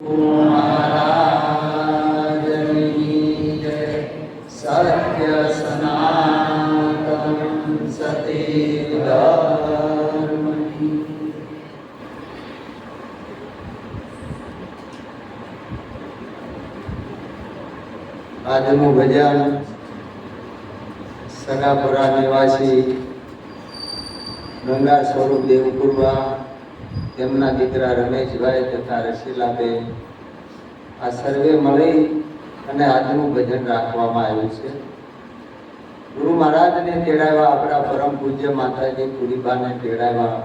મહારાજની જય. સત્ય સનાતન સતી ધર્મની. આજનું ભજન સગાપુરા નિવાસી ગંગા સ્વરૂપ દેવપુરવા, તેમના દીકરા રમેશભાઈ તથા રસીલાબેન, આ સર્વે મળી અને આજનું ભજન રાખવામાં આવ્યું છે. ગુરુ મહારાજને તેડાવ્યા, આપણા પરમ પૂજ્ય માતાજી પુરીબાને તેડાવ્યા,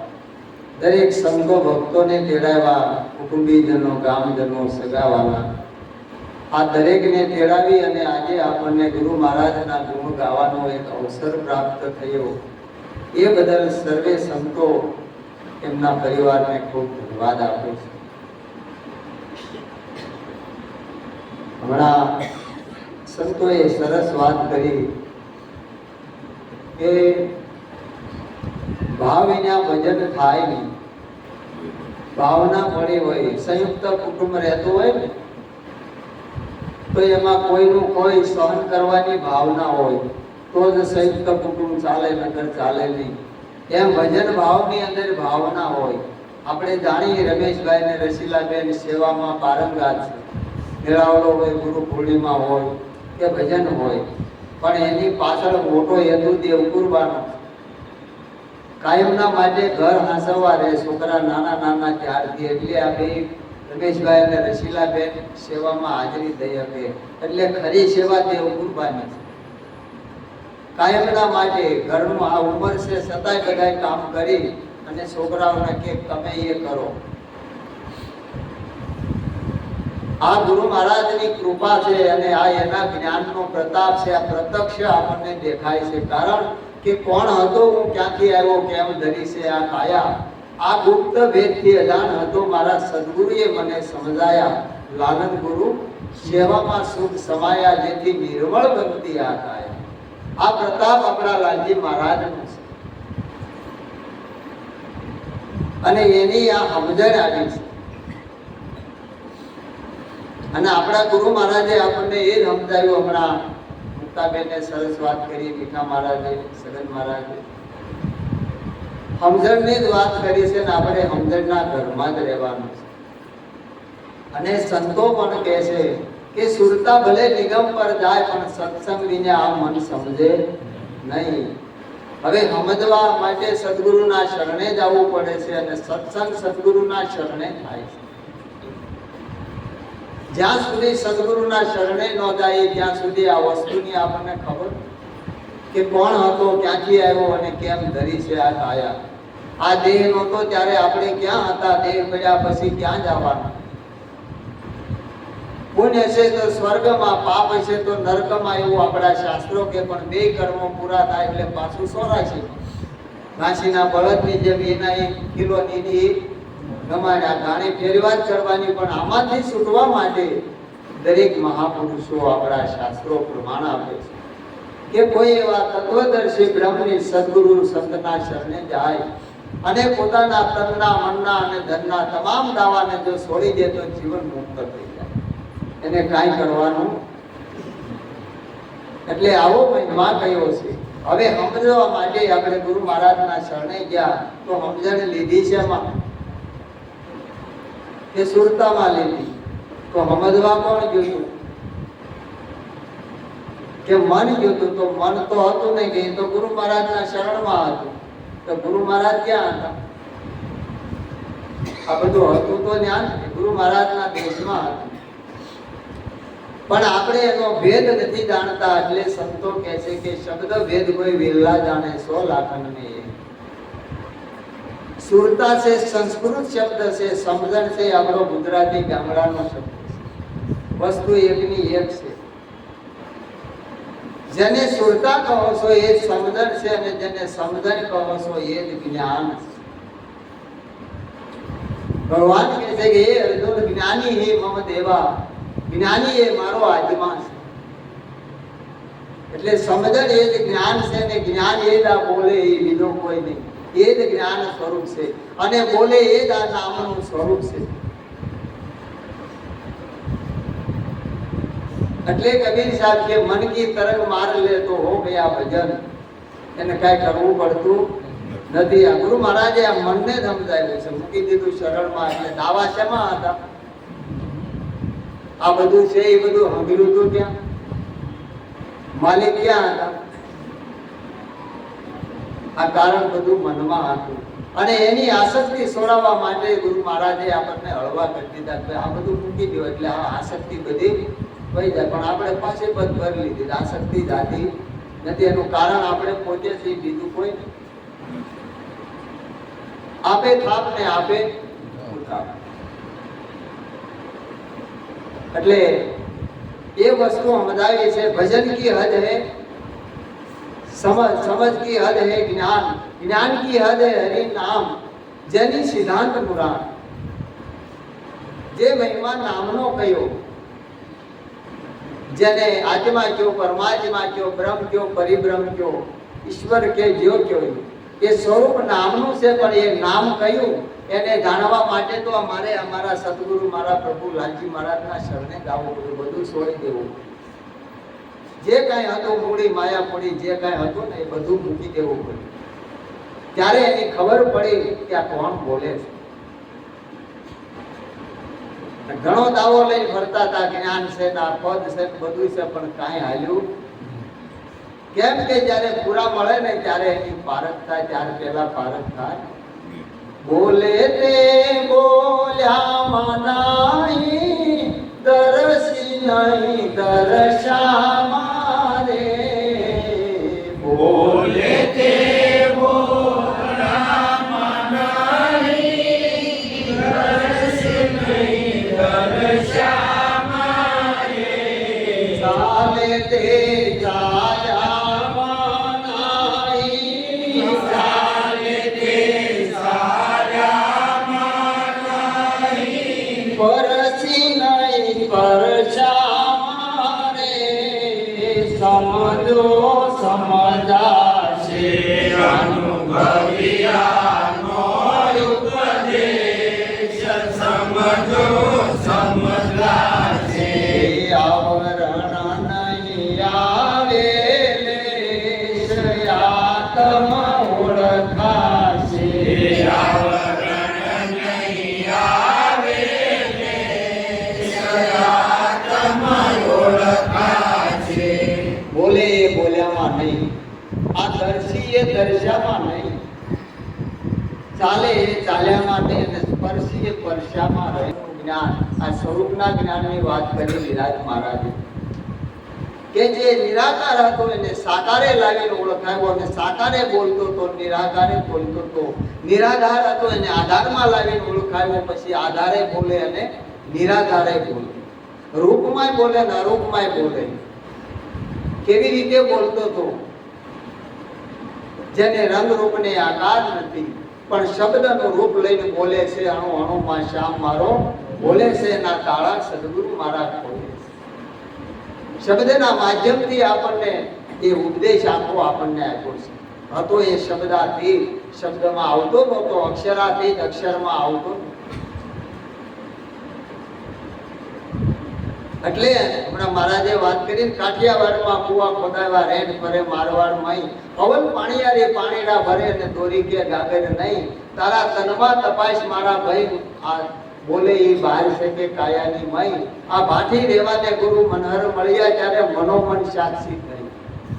દરેક સંતો ભક્તોને તેડાવ્યા, કુટુંબીજનો, ગામજનો, સગાવાલા, આ દરેકને તેડાવી અને આજે આપણને ગુરુ મહારાજના ગુણ ગાવાનો એક અવસર પ્રાપ્ત થયો. એ બદલ સર્વે સંતો એમના પરિવારને ખૂબ ધન્યવાદ આપું છું. હમણાં સંતોએ સરસ વાત કરી કે ભાવ વિના ભજન થાય નહીં. ભાવના મળી હોય, સંયુક્ત કુટુંબ રહેતું હોય ને, તો એમાં કોઈનું કોઈ સહન કરવાની ભાવના હોય તો જ સંયુક્ત કુટુંબ ચાલે, નગર ચાલે નહીં. એમ ભજન ભાવની અંદર ભાવના હોય. આપણે જાણીએ રમેશભાઈ ને રસીલાબેન સેવામાં પારંગાત છે. મેળાવડો હોય, ગુરુ પૂર્ણિમા હોય કે ભજન હોય, પણ એની પાછળ મોટો હેતુ દેવપુરવાનો. કાયમના માટે ઘર હાંસવવા રહે છોકરા નાના નાના ત્યારથી. એટલે આ બે રમેશભાઈ અને રસીલાબેન સેવામાં હાજરી દઈ શકે. એટલે ખરી સેવા દેવપુરવાની છે. કાયમના માટે ઘરનું આ ઉંમર છે છતાંય બધાય કામ કરી અને છોકરાઓને કે તમે એ કરો. આ ગુરુ મહારાજની કૃપા છે અને આ એના જ્ઞાનનો પ્રતાપ છે. આ પ્રત્યક્ષ આપણને દેખાય છે. કારણ કે કોણ હતો, હું ક્યાંથી આવ્યો, કેમ ધરી છે આ કાયા, આ ગુપ્ત ભેદથી અજાણ હતો. મારા સદગુરુએ મને સમજાયા, લાલન ગુરુ સેવામાં સુખ સમાયા, જેથી નિર્મળ બનતી આ કાયા. આ પ્રતાપ આપણા લાલજી મહારાજનો છે અને એની આ સમજણ આવી છે. અને આપણા ગુરુ મહારાજે આપણને એ જ સમજાવ્યું. હમણાં મુક્તાબેને સરસ વાત કરી, મીઠા મહારાજે, સગન મહારાજે સમજણની જ વાત કરી છે. ને આપણે સમજણના ઘરમાં જ રહેવાનું છે. અને સંતો પણ કહે છે કે સુરતા ભલે નિગમ પર જાય, પણ સત્સંગ વિના આ મન સમજે નહીં. હવે સમજવા માટે સદગુરુના શરણે જવું પડે છે અને સત્સંગ સદગુરુના શરણે થાય છે. જ્યાં સુધી સદગુરુના શરણે ન જાય ત્યાં સુધી આ વસ્તુની આપણને ખબર કે કોણ હતો, ક્યાંથી આવ્યો અને કેમ ધરી છે આ કાયા. આ દેહ નહોતો ત્યારે આપણે ક્યાં હતા, દેહ પડ્યા પછી ક્યાં જવાના. પુણ્ય છે તો સ્વર્ગમાં, પાપ છે તો નરકમાં, એવું આપણા શાસ્ત્રો કે. પણ બે કર્મો પૂરા થાય એટલે પાછું 84. ઘાસીના બળદની જેમ એના 1 કિલોની ગમાડ્યા ગાણી ફેરવા જ કરવાની. પણ આમાંથી છૂટવા માટે દરેક મહાપુરુષો આપણા શાસ્ત્રો પ્રમાણ આપે છે કે કોઈ એવા તત્વદર્શી બ્રહ્મની સદગુરુ સંતના શરણે જાય અને પોતાના તનના, મનના અને ધનના તમામ દાવાને જો છોડી દે તો જીવન મુક્ત થઈ જાય. એને કાંઈ કરવાનું. એટલે આવો મહિમા કયો છે. હવે સમજવા માટે આપણે ગુરુ મહારાજના શરણે ગયા તો સમજણ લીધી છે એમાં કે સુરતામાં લીધી. તો સમજવા કોણ ગયું? કે મન ગયું. તો મન તો હતું નહીં, કે તો ગુરુ મહારાજના શરણમાં હતું. તો ગુરુ મહારાજ ક્યાં હતા? આ બધું હતું તો જ્ઞાન ગુરુ મહારાજના દેશમાં હતું. પણ આપણે એનો ભેદ નથી જાણતા. એટલે સંતો કહે છે કે શબ્દ ભેદ કોઈ વિરલા જાણે 100 લાખન ને. સુરતા છે સંસ્કૃત શબ્દ છે, સમજણ છે આપણો ગુજરાતી ગામડાનો શબ્દ છે. વસ્તુ એકની એક છે. જેને સુરતા કહો છો એ જ સમજણ છે અને જેને સમજણ કહો છો એ જ જ્ઞાન છે. ભગવાન કહે છે કે હે અર્જુન, જ્ઞાની હે મમ દેવા, જ્ઞાની એ મારો આત્મા છે. એટલે સમજણ એ જ જ્ઞાન છે ને જ્ઞાન એ જ આ બોલે એ બીજો કોઈ નહીં. એ જ જ્ઞાન સ્વરૂપ છે અને બોલે એ જ આ નામનું સ્વરૂપ છે. એટલે કબીર સાહેબ કે મન કી તરંગ માર લે તો હો ગયા ભજન, એને કઈ કરવું પડતું નથી. આ ગુરુ મહારાજે આ મનને જ સમજાવ્યું છે, મૂકી દીધું શરણમાં. એટલે દાવા શેમાં હતા? આ બધું છે એ બધું સાંભળ્યું હતું ક્યાં? માલિક ક્યાં હતા? આ કારણ બધું મનમાં હતું. અને એની આસક્તિ છોડાવવા માટે ગુરુ મહારાજે આપણને હળવા કરી દીધા કે આ બધું મૂકી દો એટલે આ આસક્તિ બધી વહી જાય. પણ આપણે પાસે બંધ કરી લીધી, આસક્તિ જાતી નથી. એનું કારણ આપણે પોતે છીએ, બીજું કોઈ નહીં. આપે થાપ ને આપે ઉઠાપ. એટલે એ વસ્તુ સમજાવી છે. ભજન કી હદ હે समझ, समझ की हद है ज्ञान, ज्ञान की हद है हरि नाम, જેની સિદ્ધાંત પુરાણ. જે મહિમા નામનો કયો, જેને આત્મા કયો, પરમાત્મા કયો, બ્રહ્મ કયો, પરિબ્રહ્મ કયો, ઈશ્વર કે જ્યો કયો, એ સ્વરૂપ નામનું છે. પણ એ નામ કયું એને જાણવા માટે તો અમારે અમારા સદગુરુ મારા પ્રભુ લાલજી મહારાજના શરણે ગાવું પડ્યું, બધું છોડી દેવું. જે કાંઈ હતું મૂડી માયા પડી, જે કાંઈ હતું ને એ બધું મૂકી દેવું પડ્યું. ત્યારે એની ખબર પડી કે આ કોણ બોલે છે. ઘણો દાવો લઈને ફરતા હતા, જ્ઞાન છે ને આ પદ છે બધું છે, પણ કાંઈ હાલ્યું. કેમ કે જયારે પૂરા મળે ને ત્યારે એની પારખ થાય, ત્યારે પેલા પારખ થાય. બોલે તે બોલ્યા મનાઈ, દરસી નહીં દર્શા મારે. બોલે તે બોલ્યા મનાઈ, દરસી નહીં દર્શા મારે. ચાલે તે ચાલ્યા મનાઈ, ચાલે તે ચાલ્યા મનાઈ, પરસી નહીં પરશા મારે. સમજો સમજાશે અનુભવિયાનો ઉપદેશ, સમજો સમજાશે આવરણ નહીં આવે લેશ, આત્મ ઓળખાશે. આવરણ નહીં આવે લેશ, આત્મ ઓળખાશે. બોલે એ બોલ્યામાં નહીં, આ દર્શી એ દર્શામાં નહીં, ચાલે એ ચાલ્યામાં નહીં, અને સ્પર્શી એ સ્પર્શામાં રહેલું જ્ઞાન. આ સ્વરૂપના જ્ઞાનની વાત કરી વિરાજ મહારાજે કે જે નિરાકાર હતો એને સાકારે લાવીને ઓળખાયો, અને સાકારે બોલતો તો નિરાકારે બોલતો તો. નિરાધાર હતો એને આધારમાં લાવીને ઓળખાયો, પછી આધારે બોલે અને નિરાધારે બોલે. રૂપમાંય બોલે ને અરૂપમાંય બોલે. કેવી રીતે બોલતો તો? જેને રંગ રૂપ ને આકાર નથી, પણ શબ્દનું રૂપ લઈને બોલે છે. અણુ અણુમાં શ્યામ મારો બોલે છે, એના તાળા સદગુરુ મારા ખોલે છે. શબ્દના માધ્યમથી આપણને એ ઉપદેશ આખો આપણને આપ્યો છે. હતો એ શબ્દાતીત, શબ્દમાં આવતો નહોતો. અક્ષરાતીત, અક્ષરમાં આવતો નહોતો. એટલે હમણાં મહારાજે વાત કરી, કાઠિયાવાડમાં કુવા ખોદાવ્યા રેડ ફરે મારવાડમાં, પવન પાણીયારે પાણીડા ભરે ને દોરી કે ગાગર નહીં. તારા તનમાં તપાસ મારા ભાઈ, આ બોલે એ બહાર છે કે કાયાની મય. આ ભાઠી રેવાને ગુરુ મનહર મળ્યા ત્યારે મનોમન સાક્ષી થઈ.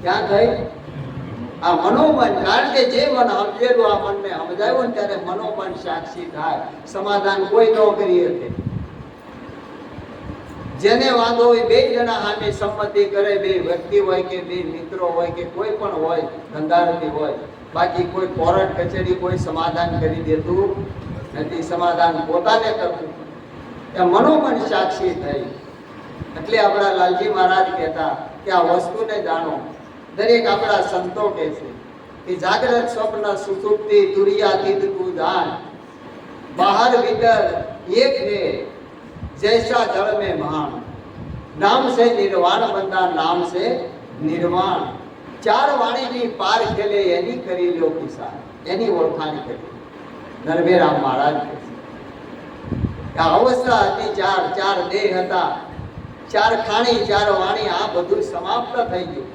ક્યાં થઈ? આ મનોમન. કારણ કે જે મન સમજેલું આ મનને સમજાવ્યું ને ત્યારે મનોમન સાક્ષી થાય. સમાધાન કોઈ ન કરી શકે. જેને વાંધો હોય બે જણા સામે સંમતિ કરે, બે વ્યક્તિ હોય કે બે મિત્રો હોય કે કોઈ પણ હોય, ધંધારતી હોય. બાકી કોઈ કોર્ટ કચેરી કોઈ સમાધાન કરી દેતું નથી. સમાધાન પોતાને કરવું. એ મનોમન સાક્ષી થઈ. એટલે આપણા લાલજી મહારાજ કહેતા કે આ વસ્તુને જાણો. દરેક આપણા સંતો કહે છે કે જાગ્રત સ્વપ્ન સુષુપ્તિ તુર્યાતીત તું જાન, બહાર ભીતર એક है जैसा जल में महान, नाम से निर्वाण बंदा नाम से निर्वाण. ચાર વાણીની પાર ખેલે એની કરી લો કિસાન, એની ઓળખાણ કરી. નરભેરામ મહારાજ આ અવસ્થા હતી, ચાર દેહ હતા. ચાર ખાણી ચાર વાણી આ બધું સમાપ્ત થઈ ગયું.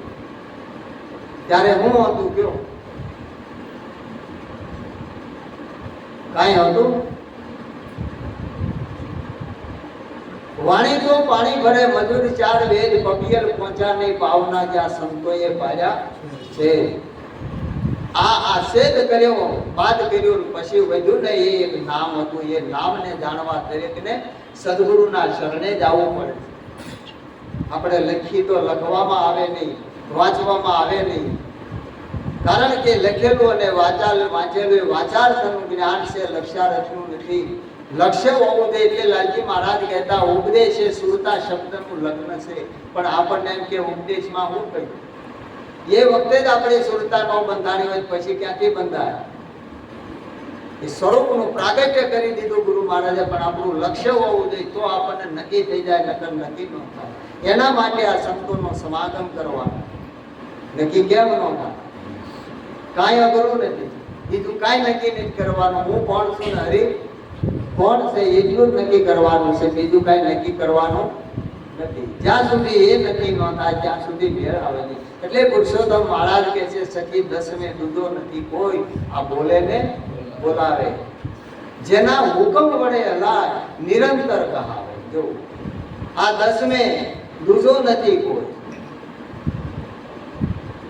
ત્યારે હું હતું કયો? કાંઈ હતું? વાણી તો પાણી ભરે મજૂર ચાર વેદ પપિયલ પહોંચા નહીં પાવના જ્યાં સંતોએ પાડ્યા છે. આ છેદ કર્યો, બાદ કર્યો, પછી વધ્યું ને એ એક નામ હતું. એ નામને જાણવા દરેકને સદગુરુના શરણે જ આવવું પડે. આપણે લખી તો લખવામાં આવે નહીં, વાંચવામાં આવે નહીં. કારણ કે લખેલું અને વાંચેલું વાચાર્થનું જ્ઞાન છે, લક્ષ્યાર્થનું નથી. લક્ષ્ય હોવું જોઈએ. એટલે લાલજી મહારાજ કહેતા ઉપદેશ એ સુરતા શબ્દનું લગ્ન છે. પણ આપણને એમ કે ઉપદેશમાં હું કહ્યું? એ વખતે જ આપણે સુરતા ન બંધાણી હોય પછી ક્યાંથી બંધાય? એ સ્વરૂપનું પ્રાગટ્ય કરી દીધું ગુરુ મહારાજે. પણ આપણું લક્ષ્ય હોવું જોઈએ તો આપણને નક્કી થઈ જાય, નકર નક્કી ન થાય. એના માટે આ સંતોનો સમાગમ કરવાનો. નક્કી કેમ ન થાય? કાંઈ અઘરું નથી. બીજું કાંઈ નક્કી નથી કરવાનું. હું કોણ છું ને હરી કોણ છે એટલું જ નક્કી કરવાનું છે. બીજું કાંઈ નક્કી કરવાનું નથી. જ્યાં સુધી એ નક્કી ન થાય ત્યાં સુધી મેળ આવે નહીં. એટલે પુરુષોત્તમ મહારાજ કે છે સખી દસમે દૂધો નથી કોઈ, આ બોલે ને બોલાવે. જેના હુકમ વડે હલાય નિરંતર કહાવે. જો આ દસમે દૂધો નથી કોઈ.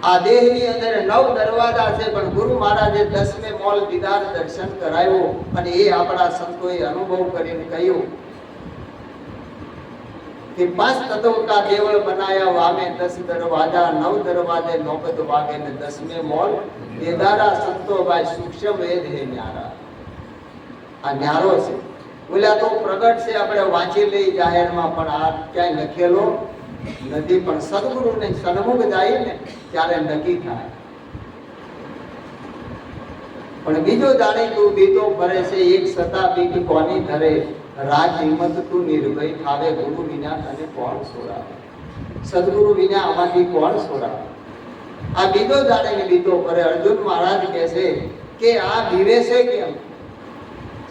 આ દેહની અંદર 9 દરવાજા છે, પણ ગુરુ મહારાજે 10મે મોલ દીદાર દર્શન કરાવ્યો. અને એ આપણા સંતોએ અનુભવ કરીને કહ્યું कि 5 तत्व का देवल बनाया वामे 10 दरवाजा 9 दरवाजे नौबत वागे ने 10वें मोल देदारा संतो भाई सूक्ष्म वेद है न्यारा. આ ન્યારો છે. બોલ્યા તો પ્રગટ છે, આપણે વાંચી લઈ જાહેરમાં, પણ આ ક્યાંય લખેલો નથી. પણ સદગુરુને સન્મુખ જાય ને ત્યારે નક્કી થાય. પણ બીજો જાણે તું બીતો ફરે છે એક સતા બીક કોની ધરે. રાજ હિંમત તું નિર્ભય થાવે ગુરુ વિના તને કોણ છોડાવે. સદગુરુ વિના આમાંથી કોણ છોડાવે? આ બીજો જાણે ને બીતો ફરે. અર્જુન મહારાજ કહે છે કે આ બીવે છે કેમ?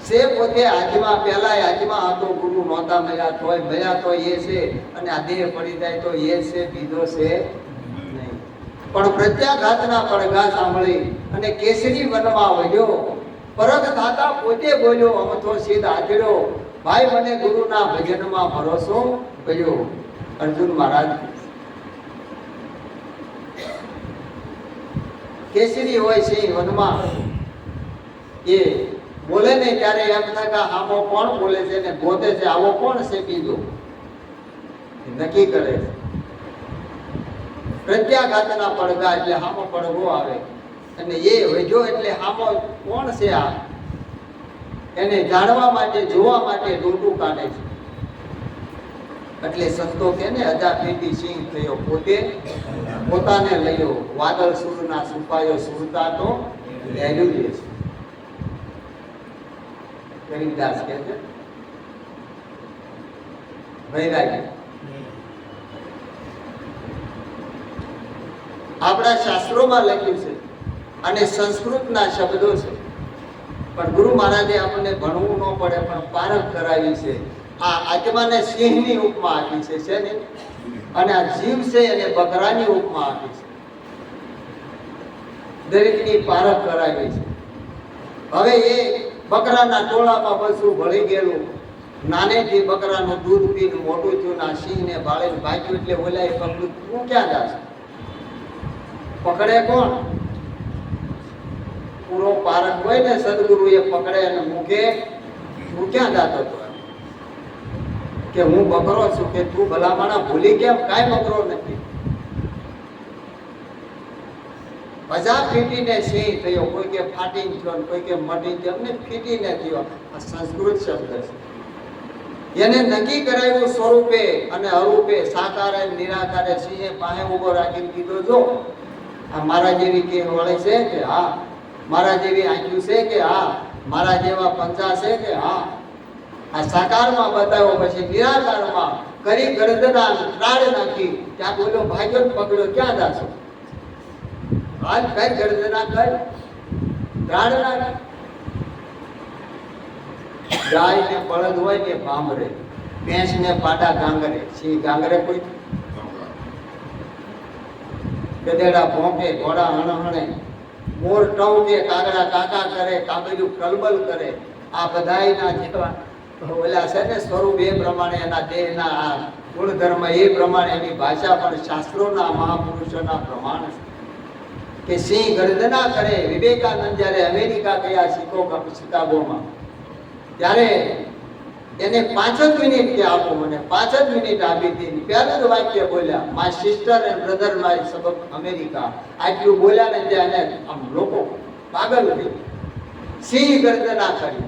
સે પોતે આજમાં પહેલા આજમાં હતો, ગુરુ નહોતા મળ્યા તો એ છે, અને આ દેહ પડી જાય તો એ છે, બીજો છે નહીં. પણ પ્રત્યાઘાતના પડઘા સાંભળી અને કેસરી વનમાં વળ્યો. પરગ થાતા પોતે બોલ્યો અમથો સીધ આચર્યો. ભાઈ મને ગુરુના ભજનમાં ભરોસો કર્યો. અર્જુન મહારાજ કેસરી હોય છે વનમાં, એ બોલે ને ત્યારે એમ થાય કે આવો કોણ બોલે છે ને ગોતે છે, આવો કોણ છે બીજો નક્કી કરે છે. પ્રત્યાઘાતના પડઘા એટલે હામો પડઘો આવે, અને એ વજો એટલે હામો કોણ છે આ એને જાણવા માટે જોવા માટે ડોટું કાઢે છે. એટલે સંતો કે ને અજા પેટી સિંહ થયો પોતાને લયો. વાદળ સુરના સુપાયો સુરતા તો લેલું છે. ગરીબદાસ કહે છે વૈરાગ્ય. આપણા શાસ્ત્રોમાં લખ્યું છે અને સંસ્કૃતના શબ્દો છે, પણ ગુરુ મહારાજે આપણને ભણવું ન પડે પણ પારખ કરાવી છે. આ આત્માને સિંહની ઉપમા આપી છે ને, અને આ જીવ છે એને બકરાની ઉપમા આપી છે. દરેકની પારખ કરાવી છે. હવે એ બકરાના ટોળામાં બધું ભળી ગયેલું, નાનેથી બકરાનું દૂધ પીને મોટું થયું, આ સિંહને ભાળીને ભાગ્યું. એટલે ઓલા પગલું તું ક્યાં જાશ? પકડે કોણ? પૂરો પારખ હોય ને સદગુરુ એ પકડે અને મૂકે. તું ક્યાં જાતો હતો કે હું બકરો છું? કે તું ભલામણા ભૂલી કેમ? કાંઈ બકરો નથી. બજા ફીટીને સિંહ થયો, કોઈ કે ફાટીને થયો, કોઈ કે મટી ગયો, એમને ફીટીને થયો. આ સંસ્કૃત શબ્દ છે. એને નક્કી કરાયું સ્વરૂપે અને અરૂપે, સાકારે નિરાકારે. સિંહે પાસે ઉભો રાખીને કીધો જો આ મારા જેવી કે વળે છે કે હા, મારા જેવી આંખ્યું છે કે હા, મારા જેવા પંજા છે કે હા. આ સાકારમાં બતાવ્યો, પછી નિરાકારમાં કરી ગરદના ત્રાડ નાખી. ત્યાં બોલ્યો ભાગ્યો પકડ્યો, ક્યાં જાશો? આજ કઈ ગર્જના કર ત્રાડ નાખી. ગાય ને બળદ હોય ને ભાંભરે, ભેંસ ને પાડા ગાંગરે, સિંહ ગાંગરે કોઈ, ગધેડા ભોંકે, ઘોડા હણહણે, મોર ટવકે, કાગડા કાકા કરે, કાબરિયું કલબલ કરે. આ બધાયના જેટલા ઓલા છે ને સ્વરૂપ એ પ્રમાણે એના દેહના આ ગુણધર્મ એ પ્રમાણે એની ભાષા પણ શાસ્ત્રોના મહાપુરુષોના પ્રમાણ છે કે સિંહ ગર્જના કરે. વિવેકાનંદ જ્યારે અમેરિકા ગયા શિકાગોમાં, ત્યારે એને 5 જ મિનિટ કે આપો મને, 5 જ મિનિટ આપી હતી. પહેલું જ વાક્ય બોલ્યા, my sister and brother my સબક અમેરિકા. આટલું બોલ્યા ને ત્યાં એને આમ લોકો પાગલ થઈ. સિંહ ગર્જના કરી.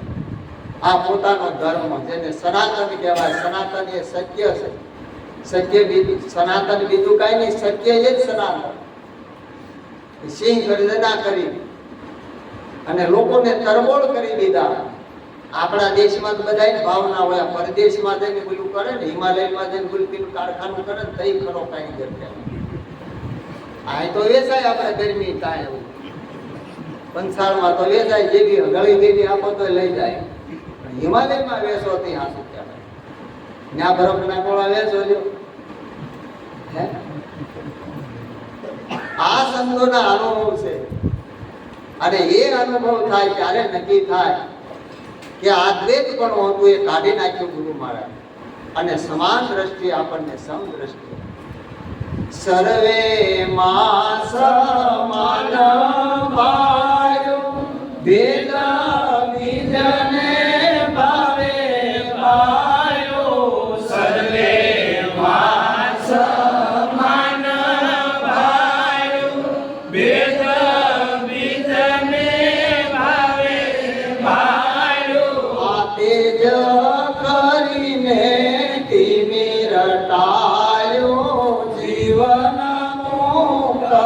આ પોતાનો ધર્મ જેને સનાતન કહેવાય. સનાતન એ સત્ય છે. સત્ય બીજું સનાતન બીજું કાંઈ નહીં, સત્ય એ જ સનાતન. સિંહ ગર્જના કરી અને લોકોને તરબોળ કરી દીધા. આપણા દેશમાં તો બધાની ભાવના હોય, પરદેશમાં જઈને પેલું કરે ને, હિમાલયમાં જઈને ગુલપીનું કારખાનું કરે ને તઈ ખરો કાંઈ ગરબે. આ તો વેચાય, આપણે ગરમી થાય એવું. પંસાળમાં તો વેચાય, જેવી ગળી ગળી આપો તો લઈ જાય. હિમાલયમાં વેચો તે હાસુ કહેવાય. ત્યાં બરફના ગોળા વેચો જો. આ સંતોના અનુભવ છે. અને એ અનુભવ થાય ત્યારે નક્કી થાય કે આ દ્વૈત પણ હતું એ કાઢી નાખ્યું ગુરુ મહારાજ, અને સમાન દ્રષ્ટિ આપણને સમ દ્રષ્ટિ. સર્વે માં સમાન ભાયો ભેદ વિજને ભાવે ભાયો. સર્વે માં સમાન ભાયો ભેદ વિજને ભાવે ભાયો. આ તેજ કરીને તિમિર ટાળ્યો જીવન મુક્તય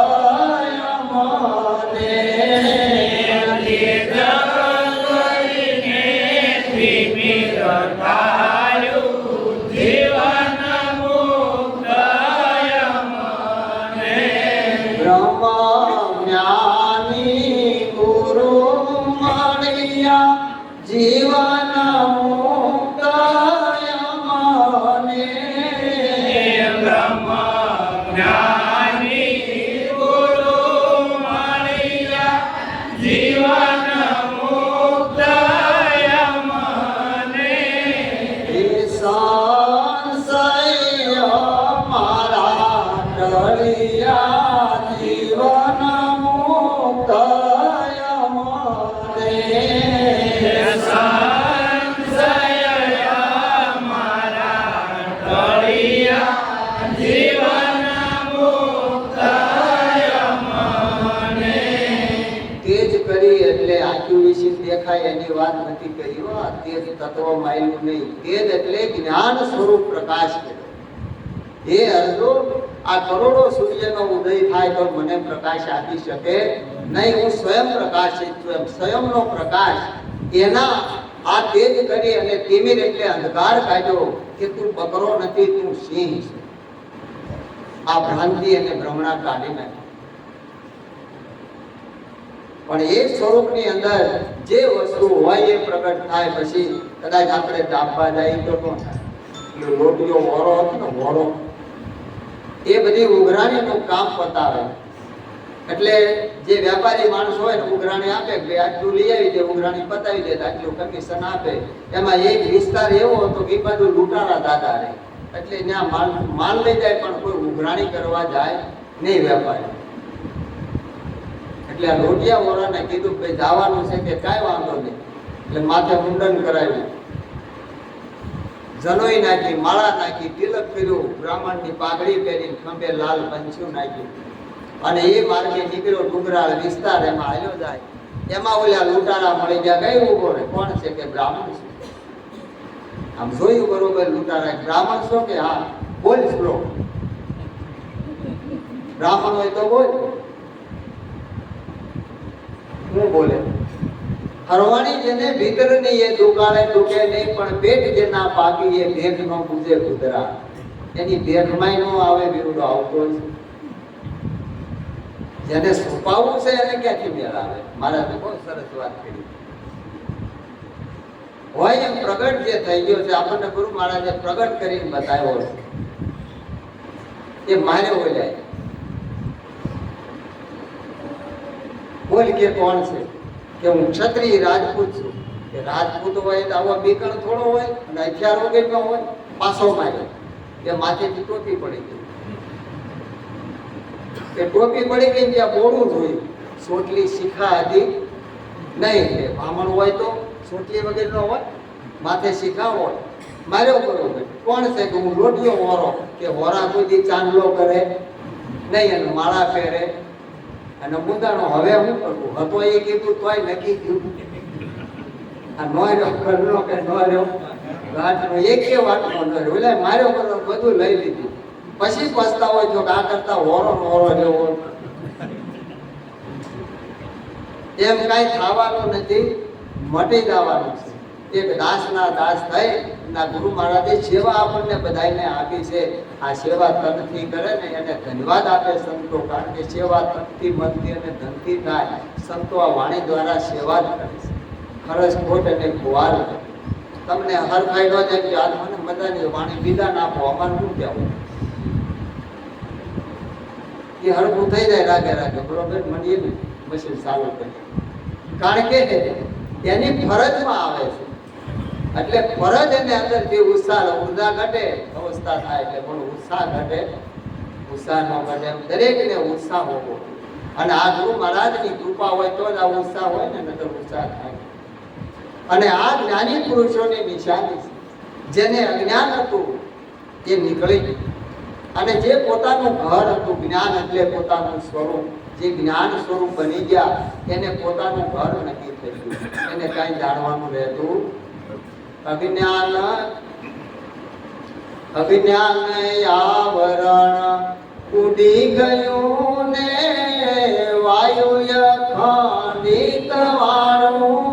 મને. જીવન મુક્તય મને. બ્રહ્મ જ્ઞાની ગુરુ મળ્યા જીવન મુક્તય મને. સંશય મારા ટળ્યા જીવન મુક્તય મને. દેખાય એની વાત નથી કરી. તેજ તત્વ માયલું નહીં. તેજ એટલે જ્ઞાન સ્વરૂપ પ્રકાશ. હે અર્જુન, આ કરોડો સૂર્યનો ઉદય થાય તો મને પ્રકાશ આપી શકે નહીં. હું સ્વયં પ્રકાશિત છું. સ્વયંનો પ્રકાશ એના આ તેજ કરી અને તિમિર એટલે અંધકાર કાઢ્યો કે તું બકરો નથી, તું સિંહ છે. આ ભ્રાંતિ અને ભ્રમણા કાઢી નાખી. પણ એ સ્વરૂપની અંદર જે વસ્તુ હોય એ પ્રગટ થાય. પછી કદાચ આપણે દાબવા જાય તો કોણ થાય? લોટીઓ વોરો હતો ને, વોરો એ બધી ઉઘરાણીનું કામ પતાવે. એટલે જે વેપારી માણસ હોય ને ઉઘરાણી આપે કે આટલું લઈ આવી દે, ઉઘરાણી પતાવી દે, આટલું કમિશન આપે. એમાં એક વિસ્તાર એવો હતો કે બધું લૂંટારા દાદા રહે. એટલે ત્યાં માલ લઈ જાય પણ કોઈ ઉઘરાણી કરવા જાય નહીં વેપારી. એટલે આ લોટિયા વોરાને કીધું કે જવાનું છે કે કાંઈ વાંધો નહીં. એટલે માથે મુંડન કરાવ્યું, જનોઈ નાખી, માળા નાખી, તિલક કર્યું, બ્રાહ્મણની પાઘડી પહેરી, ખંભે લાલ પંછું નાખ્યું અને એ માર્ગે નીકળ્યો. ડુંગરાળ વિસ્તાર એમાં હાલ્યો જાય. એમાં ઓલા લૂંટારા મળી ગયા. કઈ ઉભો રહે? કોણ છે? કે બ્રાહ્મણ છે. આમ જોયું બરોબર લૂંટારા. બ્રાહ્મણ છો કે? હા. બોલ સ્લો. બ્રાહ્મણ હોય તો બોલ. હું બોલે? હરવાણી જેને ભીતરની એ દુકાળે દુખે નહીં, પણ પેટ જેના પાકી એ ભેખ નો પૂજે કુતરા. એની ભેખમાંય નો આવે વિરુદ્ધ આવતો છે. જેને છુપાવવું છે એને ક્યાંથી મેળ આવે? મારા તો બહુ સરસ વાત કરી. હોય એમ પ્રગટ જે થઈ ગયો છે, આપણને ગુરુ મહારાજે પ્રગટ કરીને બતાવ્યો છે, એ મારે બોલાય. બોલ કે કોણ છે? કે હું ક્ષત્રિય રાજપૂત છું. કે રાજપૂત હોય તો આવો બીકણ થોડો હોય, અને હથિયાર વગર હોય. પાછો માર્યો, કે માથેથી ટોપી પડી ગઈ. કે ટોપી પડી ગઈ ત્યાં બોલવું જોઈએ. સોટલી શિખા હતી નહીં, કે બ્રાહ્મણ હોય તો સોટલી વગર ન હોય, માથે શિખા હોય. માર્યો બરોબર. કોણ છે? કે હું લોઢિયો હોરો. કે હોરા કોઈ દી ચાંદલો કરે નહીં, અને માળા પહેરે અને મુદાનો. હવે હું કરવું? હતો એ કીધું તોય નક્કી થયું. આ નો રહ્યો ઘરનો કે નો રહ્યો ઘાટનો, એક વાતનો ન રહ્યો. એટલે માર્યો બરોબર, બધું લઈ લીધું. પછી પસ્તાવો જો આ કરતા હોરો જેવો એમ કઈ થવાનું નથી, મટી જવાનું છે. એક દાસના દાસ થઈ ના ગુરુ મહારાજે સેવા આપણને બધાને આપી છે. આ સેવા તનથી કરે ને એને ધન્યવાદ આપે સંતો, કારણ કે સેવા તનથી, મનથી અને ધનથી થાય. સંતો આ વાણી દ્વારા સેવા જ કરે છે, ખરજ ખોટ અને ખુવાર. તમને હરખાઈ નો જેમ કે આજ મને મજાની વાણી બીજા નાખો, અમારે શું કહેવું? એ હરખું થઈ જાય રાગે રાગે, બરોબર મળીએ ને મશીન ચાલુ કરીએ. કારણ કે એની ફરજમાં આવે છે. એટલે ફરજ એને અંદર જે ઉત્સાહ, ઉર્જા ઘટે અવસ્થા થાય, એટલે પણ ઉત્સાહ ઘટે, ઉત્સાહ ન ઘટે. એમ દરેકને ઉત્સાહ હોવો. અને આ ગુરુ મહારાજની કૃપા હોય તો જ આ ઉત્સાહ હોય ને, નકર ઉત્સાહ થાય. અને આ જ્ઞાની પુરુષોની નિશાની છે. જેને અજ્ઞાન હતું એ નીકળી, અને જે પોતાનું ઘર હતું, જ્ઞાન એટલે પોતાનું સ્વરૂપ, જે જ્ઞાન સ્વરૂપ બની ગયા એને પોતાનું ઘર નક્કી થઈ ગયું. એને કઈ જાણવાનું રહેતું. અજ્ઞાન આવરણ ઉડી ગયું ને વાયુય ખંડિત વાળું.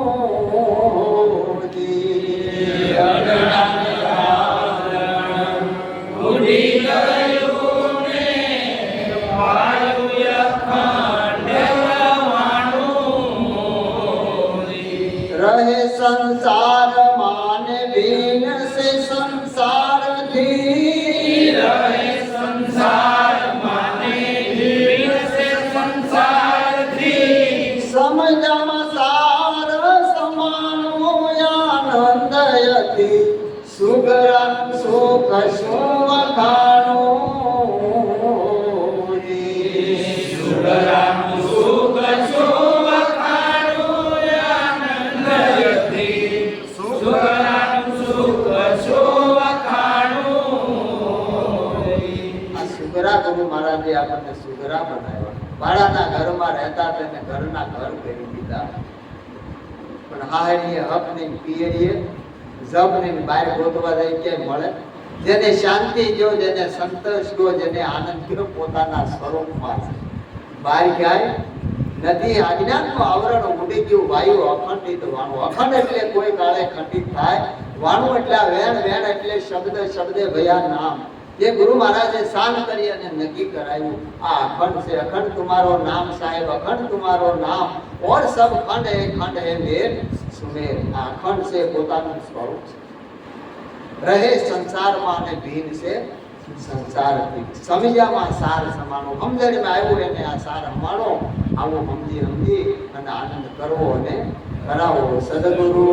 રહે સંસાર માને ભીન સે સંસારથી, રહે સંસાર માને ભીન સે સંસારથી. સમજમાં સાર સમાનો આનંદ હતી, સુગરન સુખ શું વખાણું. સુગરન સુખ શું ગુરુ મહારાજે આપણને સુગરા બનાવ્યા. ભાડાના ઘરમાં રહેતા તેને ઘરના ઘર કરી દીધા. પણ હાહરીએ હક નહીં, પિયરીએ જબ નહીં, બહાર ગોતવા જાય ક્યાંય મળે. જેને શાંતિ જો, જેને સંતોષ જો, જેને આનંદ ગયો પોતાના સ્વરૂપમાં છે, બહાર ક્યાંય નથી. અજ્ઞાનનું આવરણ ઉડી ગયું, વાયુ અખંડિત વાણું. અખંડ એટલે કોઈ કાળે ખંડિત થાય, વાણું એટલે વેણ, વેણ એટલે શબ્દ, શબ્દે ભયા નામ. જે ગુરુ મહારાજે શાન કરી અને નક્કી કરાયું, આ અખંડ છે. અખંડ તુમારો નામ સાહેબ, અખંડ તુમારો નામ, ઓર સબ ખંડ હે, ખંડ હે મેર સુમેર. આ અખંડ છે, પોતાનું સ્વરૂપ છે. રહે સંસારમાં અને ભીન છે સંસારથી. સમજ્યામાં સાર સમાનો, સમજણમાં આવ્યું એને આ સાર અમાણો. આવું સમજી અને આનંદ કરવો અને કરાવો. સદગુરુ